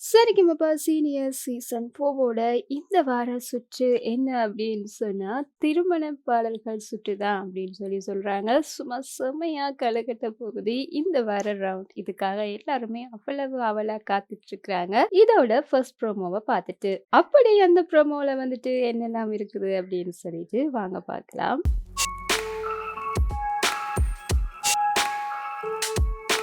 சரிகமப senior season 4வோட இந்த வார சுற்று என்ன அப்படின்னு சொன்னா, திருமண பாடல்கள் சுற்று தான் அப்படின்னு சொல்றாங்க. சும்மா செம்மையா களகட்ட போகுது இந்த வார ரவுண்ட். இதுக்காக எல்லாருமே அவ்வளவு ஆவலா காத்துட்டு இருக்காங்க. இதோட ஃபர்ஸ்ட் ப்ரோமோவ பார்த்துட்டு. அப்படி அந்த ப்ரோமோல வந்துட்டு என்னெல்லாம் இருக்குது அப்படின்னு சொல்லிட்டு வாங்க பார்க்கலாம்.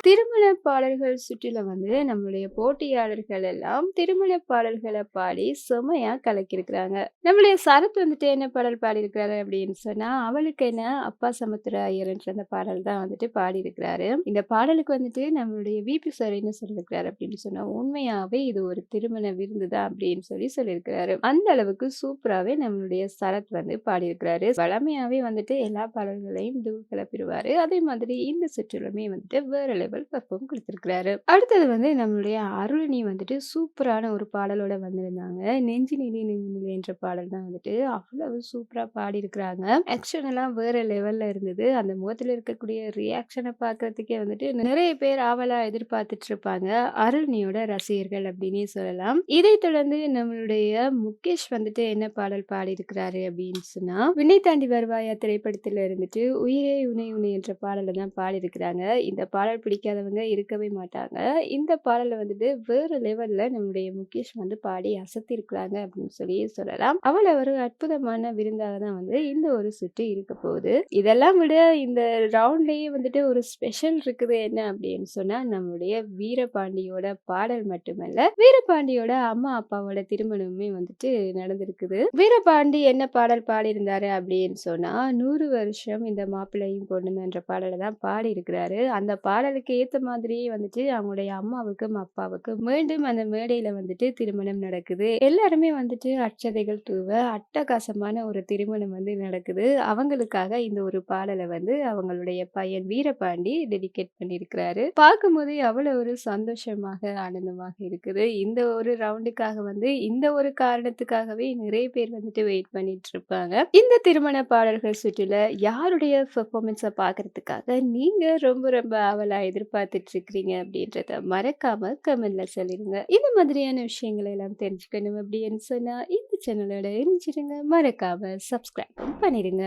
திருமண பாடல்கள் சுற்றில வந்து நம்மளுடைய போட்டியாளர்கள் எல்லாம் திருமண பாடல்களை பாடி செமையா கலக்கியிருக்கிறாங்க. நம்மளுடைய சரத் வந்துட்டு என்ன பாடல் பாடியிருக்கிறாரு அப்படின்னு சொன்னா, அவளுக்கு என்ன அப்பா சமுத்திர ஐயர்ன்ற அந்த பாடல் தான் வந்துட்டு பாடியிருக்கிறாரு. இந்த பாடலுக்கு வந்துட்டு நம்மளுடைய விபி சார் என்ன சொல்லியிருக்கிறாரு அப்படின்னு சொன்னா, உண்மையாவே இது ஒரு திருமண விருந்து தான் அப்படின்னு சொல்லியிருக்கிறாரு. அந்த அளவுக்கு சூப்பராவே நம்மளுடைய சரத் வந்து பாடியிருக்கிறாரு. வளமையாவே வந்துட்டு எல்லா பாடல்களையும் தூள் கிளப்பிடுவாரு. அதே மாதிரி இந்த சுற்றிலுமே வந்துட்டு வேற லெவல் பெர்ஃபார்ம் குடுத்திருக்கிறாரு. அடுத்தது வந்து நம்மளுடைய அருளினி வந்துட்டு சூப்பரான ஒரு பாடலோட வந்திருந்தாங்க. நெஞ்சு நிலை நெஞ்சு நிலை என்ற பாடல் தான் வந்துட்டு அவ்வளவு சூப்பரா பாடியிருக்கிறாங்க. ஆக்ஷன் எல்லாம் வேற லெவல்ல இருந்தது. அந்த முகத்துல இருக்கக்கூடிய ரியாக்ஷன பார்க்கறதுக்கே வந்துட்டு நிறைய பேர் ஆவலா எதிர்பார்த்துட்டு இருப்பாங்க. அருள்னியோட ரசிகர்கள் அப்படின்னே சொல்லலாம். இதைத் தொடர்ந்து நம்மளுடைய முகேஷ் வந்துட்டு என்ன பாடல் பாடியிருக்கிறாரு அப்படின்னு சொன்னா, "விண்ணை தாண்டி வருவாயா" திரைப்படத்துல இருந்துட்டு "உயிரே உனை உனை" என்ற பாடல தான் பாடியிருக்கிறாங்க. இந்த பாடல் பிடிக்காதவங்க இருக்கவே மாட்டாங்க. இந்த பாடல வந்துட்டு வேற லெவல்ல நம்முடைய முகேஷ் வந்து பாடி அசத்தியிருக்கிறாங்க அப்படின்னு சொல்லலாம். அவ்வளவு ஒரு அற்புதமான விருந்தாக தான் வந்து இந்த ஒரு சுற்று இருக்க போகுது. இதெல்லாம் விட இந்த ரவுண்ட்லயே வந்துட்டு ஒரு ஸ்பெஷல் இருக்குது என்ன அப்படின்னு சொன்னா, நம்முடைய வீரபாண்டியோட பாடல் மட்டுமல்ல, வீரபாண்டியோட அம்மா அப்பாவோட திருமணமுமே வந்துட்டு நடந்திருக்குது. வீரபாண்டி என்ன பாடல் பாடியிருந்தாரு அப்படின்னு சொன்னா, 100 வருஷம் இந்த மாப்பிள்ளையும் பொண்ணும் என்ற பாடல தான் பாடியிருக்கிறாரு. அந்த பாடலுக்கு ஏத்த மாதிரியே வந்துட்டு அவங்களுடைய அம்மாவுக்கும், அப்பாவுக்கும் மீண்டும் அந்த மேடையில வந்துட்டு திருமணம் நடக்குது. எல்லாருமே வந்துட்டு அட்சதைகள் தூவ அட்டகாசமான ஒரு திருமணம் வந்து நடக்குது. அவங்களுக்காக இந்த ஒரு பாடல வந்து அவங்களுடைய பையன் வீரபாண்டி டெடிகேட் பண்ணியிருக்கிறாரு. பார்க்கும்போதே அவ்வளவு ஒரு சந்தோஷமாக, ஆனந்தமாக இருக்குது. இந்த ஒரு ரவுண்டுக்காக வந்து இந்த ஒரு காரணத்துக்காகவே நிறைய பேர் வந்துட்டு வெயிட் பண்ணிட்டு இருப்பாங்க. இந்த திருமண பாடல்கள் சுற்றுல யாருடைய பெர்ஃபார்மன்ஸ பார்க்கறதுக்காக நீங்க ரொம்ப ரொம்ப ஆவலா எதிர்பார்த்துட்டு இருக்கிறீங்க அப்படின்றத மறக்காம கமெண்ட்ல சொல்லிருங்க. இந்த மாதிரியான விஷயங்களை எல்லாம் தெரிஞ்சுக்கணும் அப்படின்னு சொன்னா இந்த சேனலோட இணைஞ்சிருங்க. மறக்காம சப்ஸ்கிரைப் பண்ணிருங்க.